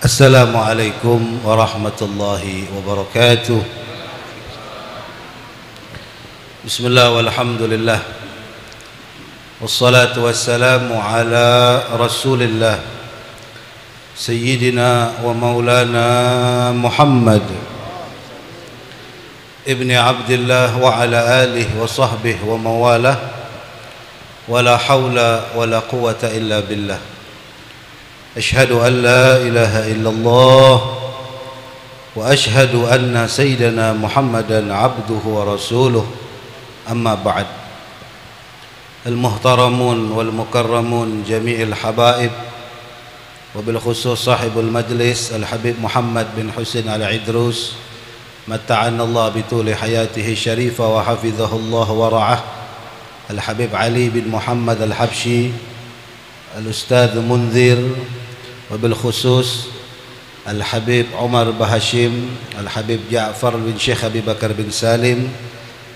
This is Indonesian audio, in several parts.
Assalamualaikum warahmatullahi wabarakatuh. Bismillah walhamdulillah wassalatu wassalamu ala rasulillah Sayyidina wa maulana Muhammad ibni Abdillah wa ala alihi wa sahbihi wa mawalah wa la hawla wa la quwata illa billah. Asyhadu an la ilaha illallah wa asyhadu anna sayyidana Muhammadan abduhu wa rasuluh. Amma ba'd. Al-muhtaramun wal mukarramun jami'il habaib wa bil khusus sahibul majlis Al-Habib Muhammad bin Husain Al-Idrus matta'ana Allah bituli hayatihi syarifa wa hafizahullah wa ra'ah. Al-Habib Ali bin Muhammad Al-Habshi Al-Ustadz Munzir wabil khusus Al-Habib Umar Bahashim, Al-Habib Ja'far bin Syekh Abi Bakar bin Salim,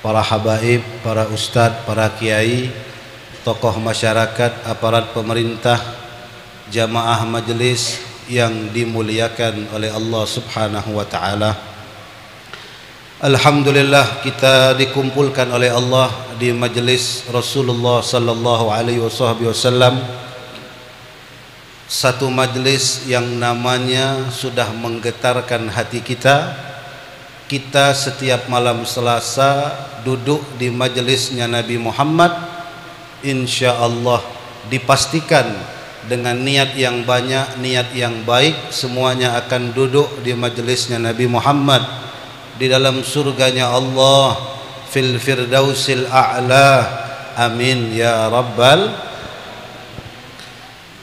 para habaib, para ustadz, para kiai, tokoh masyarakat, aparat pemerintah, jamaah majelis yang dimuliakan oleh Allah Subhanahu wa taala. Alhamdulillah kita dikumpulkan oleh Allah di majelis Rasulullah sallallahu alaihi wasallam, satu majelis yang namanya sudah menggetarkan hati kita. Kita setiap malam Selasa duduk di majelisnya Nabi Muhammad, insyaallah dipastikan dengan niat yang banyak, niat yang baik, semuanya akan duduk di majelisnya Nabi Muhammad di dalam surganya Allah fil firdausil a'la. Amin ya rabbal.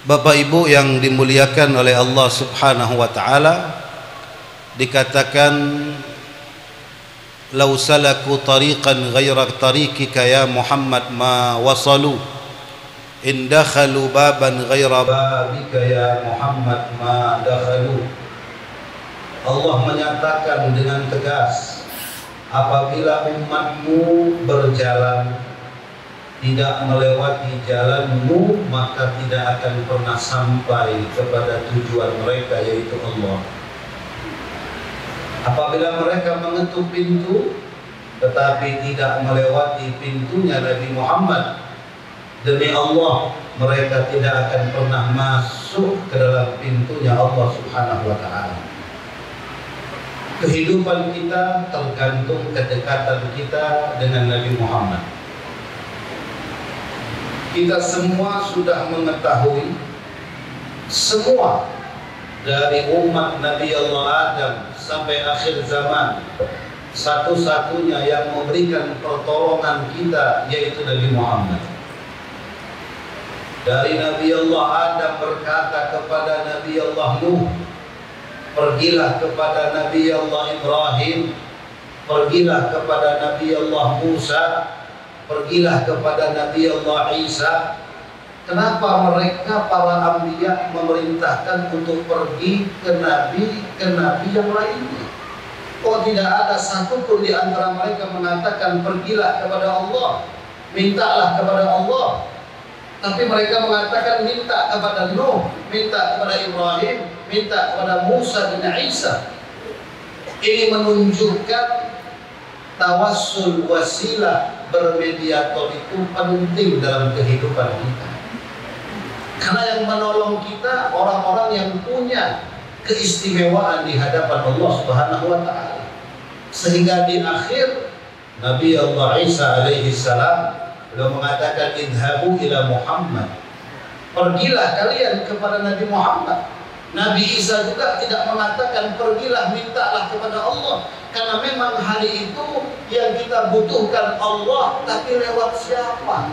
Bapak Ibu yang dimuliakan oleh Allah Subhanahu wa taala, dikatakan law salaku tariqan ghaira tariqika ya Muhammad ma wasalu, in dakhalu baban ghaira babika ya Muhammad ma dakhalu. Allah menyatakan dengan tegas, apabila umatmu berjalan tidak melewati jalanmu, maka tidak akan pernah sampai kepada tujuan mereka, yaitu Allah. Apabila mereka mengetuk pintu tetapi tidak melewati pintunya Nabi Muhammad, demi Allah mereka tidak akan pernah masuk ke dalam pintunya Allah Subhanahu wa taala. Kehidupan kita tergantung kedekatan kita dengan Nabi Muhammad. Kita semua sudah mengetahui, semua dari umat Nabi Allah Adam sampai akhir zaman, satu-satunya yang memberikan pertolongan kita yaitu Nabi Muhammad. Dari Nabi Allah Adam berkata kepada Nabi Allah Nuh, pergilah kepada Nabi Allah Ibrahim, pergilah kepada Nabi Allah Musa, pergilah kepada Nabi Allah Isa. Kenapa mereka para anbiya memerintahkan untuk pergi ke nabi yang lainnya? Kok tidak ada satupun di antara mereka mengatakan pergilah kepada Allah, mintalah kepada Allah? Tapi mereka mengatakan minta kepada Nuh, minta kepada Ibrahim, minta kepada Musa dan Isa. Ini menunjukkan tawassul, wasilah, bermediator itu penting dalam kehidupan kita. Karena yang menolong kita orang-orang yang punya keistimewaan di hadapan Allah Subhanahu wa taala. Sehingga di akhir Nabi Allah Isa alaihi salam beliau mengatakan idhabu ila Muhammad, pergilah kalian kepada Nabi Muhammad. Nabi Isa juga tidak mengatakan pergilah mintalah kepada Allah, karena memang hari itu yang kita butuhkan Allah, tapi lewat siapa?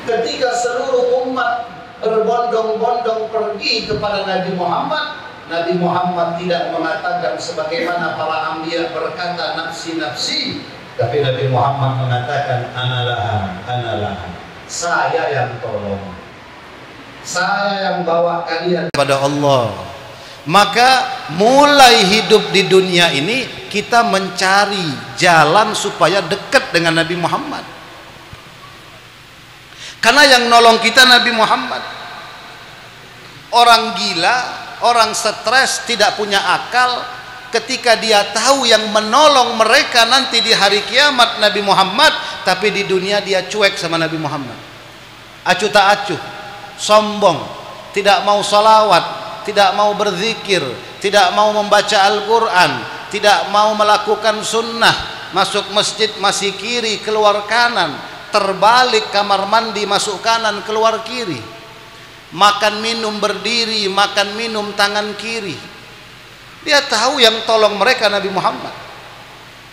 Ketika seluruh umat berbondong-bondong pergi kepada Nabi Muhammad, Nabi Muhammad tidak mengatakan sebagaimana para anbiya berkata nafsi-nafsi, tapi Nabi Muhammad mengatakan analaha, analaha, saya yang tolong, saya yang bawa kalian kepada Allah. Maka mulai hidup di dunia ini kita mencari jalan supaya dekat dengan Nabi Muhammad. Karena yang nolong kita Nabi Muhammad. Orang gila, orang stres, tidak punya akal, ketika dia tahu yang menolong mereka nanti di hari kiamat Nabi Muhammad, tapi di dunia dia cuek sama Nabi Muhammad, acuh tak acuh, sombong, tidak mau salawat, tidak mau berzikir, tidak mau membaca Al-Quran, tidak mau melakukan sunnah, masuk masjid masih kiri keluar kanan, terbalik kamar mandi masuk kanan keluar kiri, makan minum berdiri, makan minum tangan kiri. Dia tahu yang tolong mereka Nabi Muhammad,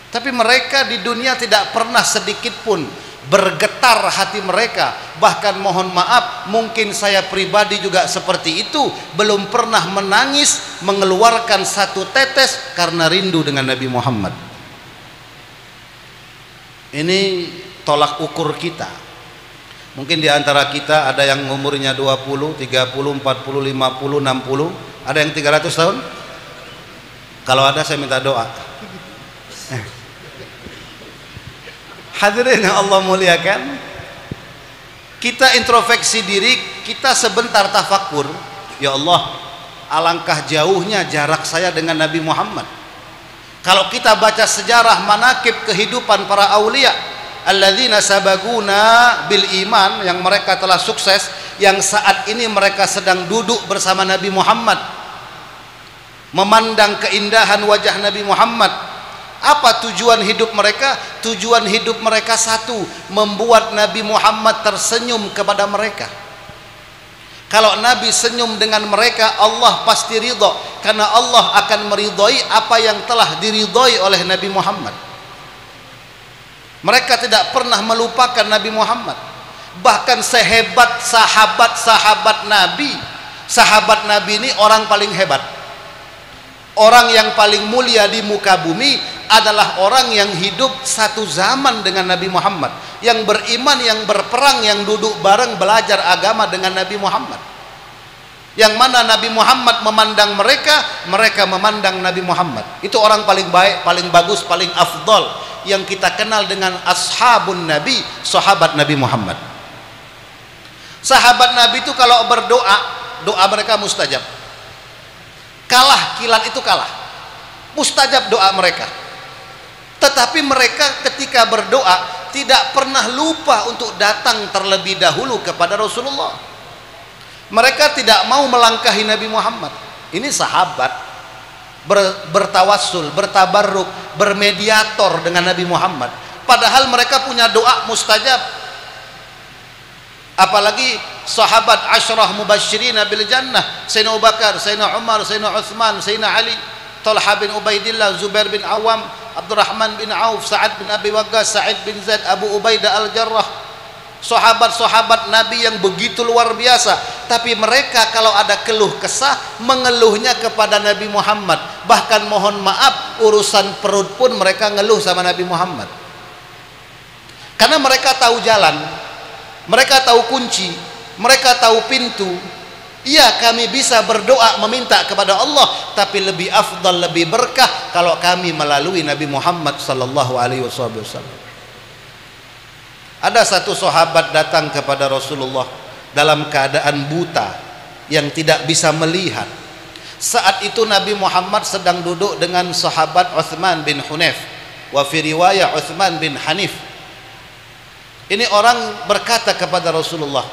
tapi mereka di dunia tidak pernah sedikit pun bergetar hati mereka. Bahkan mohon maaf, mungkin saya pribadi juga seperti itu, belum pernah menangis mengeluarkan satu tetes karena rindu dengan Nabi Muhammad. Ini tolak ukur kita. Mungkin di antara kita ada yang umurnya 20, 30, 40, 50, 60, ada yang 300 tahun. Kalau ada saya minta doa. Hadirin yang Allah muliakan, kita introspeksi diri, kita sebentar tafakur. Ya Allah, alangkah jauhnya jarak saya dengan Nabi Muhammad. Kalau kita baca sejarah manakib kehidupan para aulia, alladzina sabaguna bil iman, yang mereka telah sukses, yang saat ini mereka sedang duduk bersama Nabi Muhammad, memandang keindahan wajah Nabi Muhammad. Apa tujuan hidup mereka? Tujuan hidup mereka satu, membuat Nabi Muhammad tersenyum kepada mereka. Kalau Nabi senyum dengan mereka, Allah pasti ridho, karena Allah akan meridhoi apa yang telah diridhoi oleh Nabi Muhammad. Mereka tidak pernah melupakan Nabi Muhammad. Bahkan sehebat sahabat-sahabat Nabi, sahabat Nabi ini orang paling hebat. Orang yang paling mulia di muka bumi adalah orang yang hidup satu zaman dengan Nabi Muhammad, yang beriman, yang berperang, yang duduk bareng belajar agama dengan Nabi Muhammad. Yang mana Nabi Muhammad memandang mereka, mereka memandang Nabi Muhammad. Itu orang paling baik, paling bagus, paling afdal, yang kita kenal dengan ashabun Nabi, sahabat Nabi Muhammad. Sahabat Nabi itu kalau berdoa, doa mereka mustajab. Kalah kilat itu kalah, mustajab doa mereka. Tetapi mereka ketika berdoa tidak pernah lupa untuk datang terlebih dahulu kepada Rasulullah. Mereka tidak mau melangkahi Nabi Muhammad. Ini sahabat bertawassul, bertabarruk, bermediator dengan Nabi Muhammad, padahal mereka punya doa mustajab. Apalagi sahabat asyrah mubasyirina bil jannah, Sayyidina Abu Bakar, Sayyidina Umar, Sayyidina Utsman, Sayyidina Ali, Talha bin Ubaidillah, Zubair bin Awam, Abdurrahman bin Auf, Sa'ad bin Abi Waqqas, Sa'id bin Zaid, Abu Ubaidah al-Jarrah. Sahabat-sahabat Nabi yang begitu luar biasa, tapi mereka kalau ada keluh kesah mengeluhnya kepada Nabi Muhammad. Bahkan mohon maaf, urusan perut pun mereka ngeluh sama Nabi Muhammad, karena mereka tahu jalan, mereka tahu kunci, mereka tahu pintu. Iya, kami bisa berdoa meminta kepada Allah, tapi lebih afdal, lebih berkah kalau kami melalui Nabi Muhammad sallallahu alaihi wasallam. Ada satu sahabat datang kepada Rasulullah dalam keadaan buta, yang tidak bisa melihat. Saat itu Nabi Muhammad sedang duduk dengan sahabat Utsman bin Hunayf, wa fi riwayah Utsman bin Hanif. Ini orang berkata kepada Rasulullah,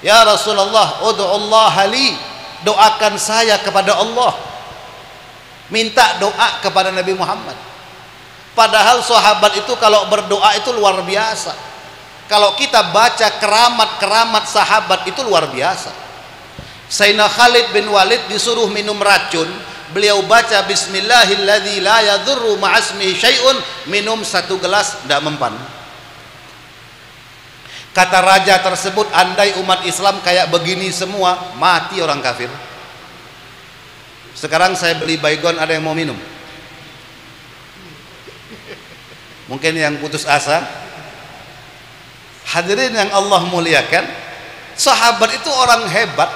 "Ya Rasulullah, ud'ullah li, doakan saya kepada Allah." Minta doa kepada Nabi Muhammad. Padahal sahabat itu kalau berdoa itu luar biasa. Kalau kita baca keramat-keramat sahabat itu luar biasa. Sayyidina Khalid bin Walid disuruh minum racun, beliau baca bismillahilladzi la yadurru ma'asmihi syai'un, minum satu gelas tidak mempan. Kata raja tersebut, andai umat Islam kayak begini semua, mati orang kafir. Sekarang saya beli baygon, ada yang mau minum? Mungkin yang putus asa. Hadirin yang Allah muliakan, sahabat itu orang hebat.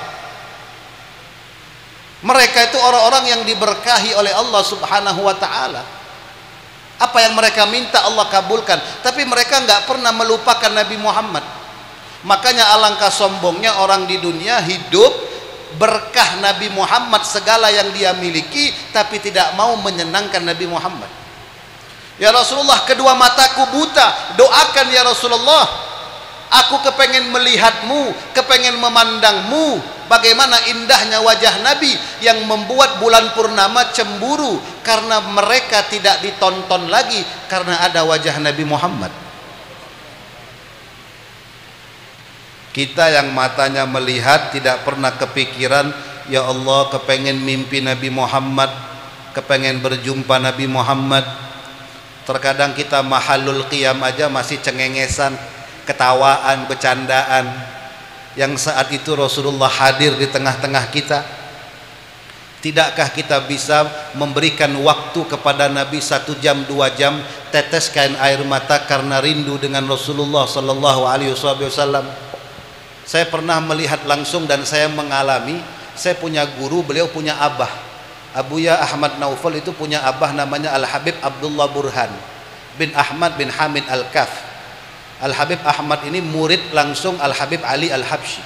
Mereka itu orang-orang yang diberkahi oleh Allah subhanahu wa ta'ala. Apa yang mereka minta Allah kabulkan, tapi mereka nggak pernah melupakan Nabi Muhammad. Makanya alangkah sombongnya orang di dunia hidup berkah Nabi Muhammad, segala yang dia miliki, tapi tidak mau menyenangkan Nabi Muhammad. Ya Rasulullah, kedua mataku buta, doakan ya Rasulullah, aku kepengen melihatmu, kepengen memandangmu. Bagaimana indahnya wajah Nabi yang membuat bulan purnama cemburu karena mereka tidak ditonton lagi karena ada wajah Nabi Muhammad. Kita yang matanya melihat tidak pernah kepikiran, ya Allah kepengen mimpi Nabi Muhammad, kepengen berjumpa Nabi Muhammad. Terkadang kita mahalul qiyam aja masih cengengesan, ketawaan, bercandaan. Yang saat itu Rasulullah hadir di tengah-tengah kita. Tidakkah kita bisa memberikan waktu kepada Nabi 1 jam 2 jam, teteskan air mata karena rindu dengan Rasulullah sallallahu alaihi wasallam? Saya pernah melihat langsung dan saya mengalami. Saya punya guru, beliau punya abah. Abuya Ahmad Naufal itu punya abah namanya Al-Habib Abdullah Burhan bin Ahmad bin Hamid Al-Kaf. Al-Habib Ahmad ini murid langsung Al-Habib Ali Al-Habsyi.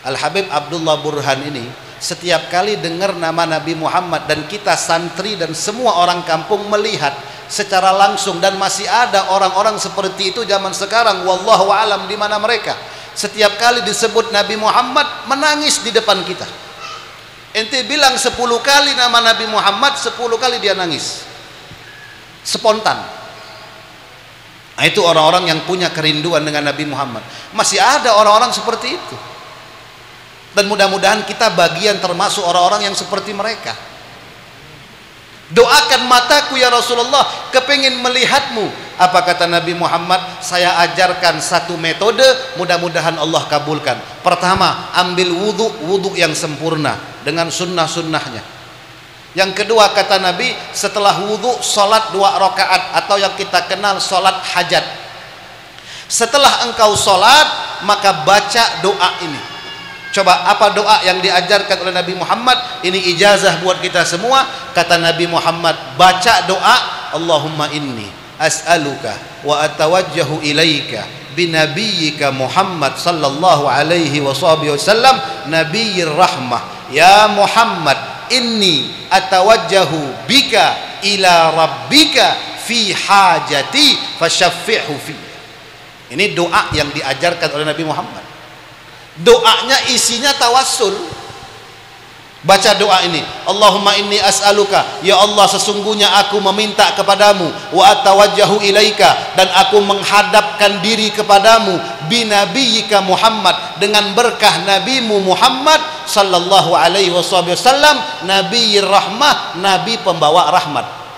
Al-Habib Abdullah Burhan ini setiap kali dengar nama Nabi Muhammad, dan kita santri dan semua orang kampung melihat secara langsung, dan masih ada orang-orang seperti itu zaman sekarang, wallahu alam di mana mereka. Setiap kali disebut Nabi Muhammad menangis di depan kita. Ente bilang 10 kali nama Nabi Muhammad, 10 kali dia nangis. Spontan. Nah, itu orang-orang yang punya kerinduan dengan Nabi Muhammad. Masih ada orang-orang seperti itu. Dan mudah-mudahan kita bagian termasuk orang-orang yang seperti mereka. Doakan mataku ya Rasulullah, kepingin melihatmu. Apa kata Nabi Muhammad? Saya ajarkan satu metode, mudah-mudahan Allah kabulkan. Pertama, ambil wudhu yang sempurna dengan sunnah-sunnahnya. Yang kedua kata Nabi, setelah wudhu sholat 2 rakaat atau yang kita kenal sholat hajat. Setelah engkau sholat, maka baca doa ini. Coba apa doa yang diajarkan oleh Nabi Muhammad? Ini ijazah buat kita semua. Kata Nabi Muhammad, baca doa, Allahumma inni as'aluka wa atawajjahu ilaika binabiyyika Muhammad sallallahu alaihi wasallam nabiyyir rahmah. Ya Muhammad, inni atawajjahu bika ila rabbika fi hajati fasyaffi'hu fi. Ini doa yang diajarkan oleh Nabi Muhammad. Doanya isinya tawassul. Baca doa ini, Allahumma inni as'aluka, ya Allah sesungguhnya aku meminta kepadamu, wa atawajjahu ilaika, dan aku menghadapkan diri kepadamu, binabiyyika Muhammad, dengan berkah nabimu Muhammad sallallahu alaihi wasallam, nabiyir rahmah, nabi pembawa rahmat.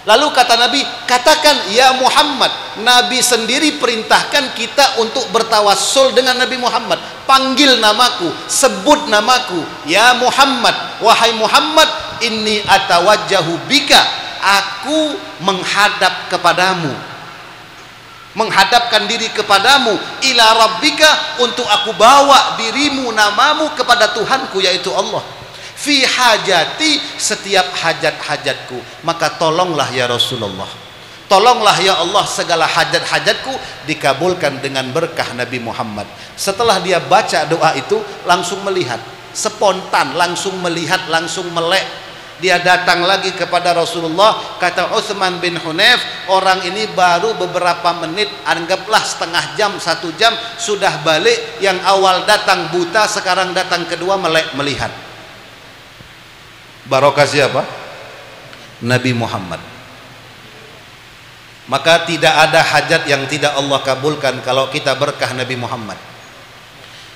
Lalu kata Nabi, katakan ya Muhammad. Nabi sendiri perintahkan kita untuk bertawassul dengan Nabi Muhammad. Panggil namaku, sebut namaku, ya Muhammad, wahai Muhammad, inni atawajjahu bika, aku menghadap kepadamu, menghadapkan diri kepadamu, ila rabbika, untuk aku bawa dirimu, namamu kepada Tuhanku yaitu Allah, fi hajati, setiap hajat-hajatku. Maka tolonglah ya Rasulullah, tolonglah ya Allah, segala hajat-hajatku dikabulkan dengan berkah Nabi Muhammad. Setelah dia baca doa itu, langsung melihat, spontan, langsung melihat, langsung melek. Dia datang lagi kepada Rasulullah. Kata Utsman bin Hunayf, orang ini baru beberapa menit, anggaplah setengah jam, 1 jam, sudah balik. Yang awal datang buta, sekarang datang kedua melek, melihat. Barokah siapa? Nabi Muhammad. Maka tidak ada hajat yang tidak Allah kabulkan kalau kita berkah Nabi Muhammad.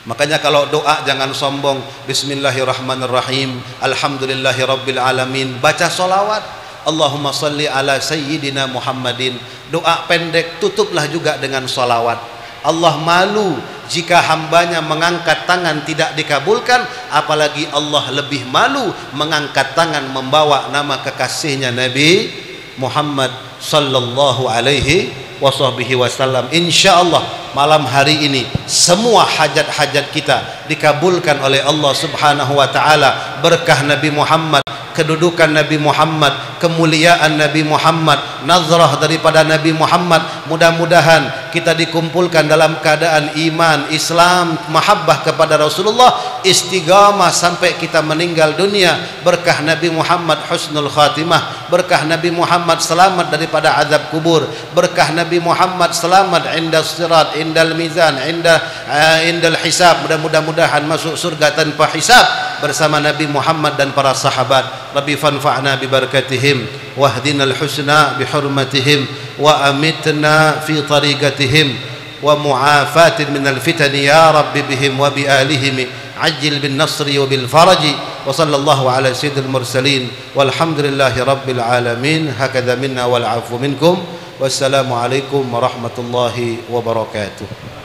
Makanya kalau doa jangan sombong. Bismillahirrahmanirrahim, alhamdulillahirabbil alamin. Baca solawat, Allahumma salli ala sayyidina Muhammadin. Doa pendek tutuplah juga dengan solawat. Allah malu jika hambanya mengangkat tangan tidak dikabulkan, apalagi Allah lebih malu mengangkat tangan membawa nama kekasihnya Nabi Muhammad sallallahu alaihi wasallam. Insyaallah malam hari ini semua hajat-hajat kita dikabulkan oleh Allah Subhanahu wa taala, berkah Nabi Muhammad, kedudukan Nabi Muhammad, kemuliaan Nabi Muhammad, nazrah daripada Nabi Muhammad. Mudah-mudahan kita dikumpulkan dalam keadaan iman, Islam, mahabbah kepada Rasulullah, istiqamah sampai kita meninggal dunia. Berkah Nabi Muhammad husnul khatimah, berkah Nabi Muhammad selamat daripada azab kubur, berkah Nabi Muhammad selamat inda sirat, indal mizan, indal hisab. Mudah-mudahan masuk surga tanpa hisab bersama Nabi Muhammad dan para sahabat. Rabbi fanfa'na bi barakatihim wahdina al-husna bi hurmatihim wa amitna fi tariqatihim wa mu'afatin min al-fitan ya rabbi bihim wa bi alihim ajil bin nasri wa bil faraji wa sallallahu ala sayyidil mursalin walhamdulillahi rabbil alamin. Hakadha minna wal afu minkum. Wassalamu alaikum warahmatullahi wabarakatuh.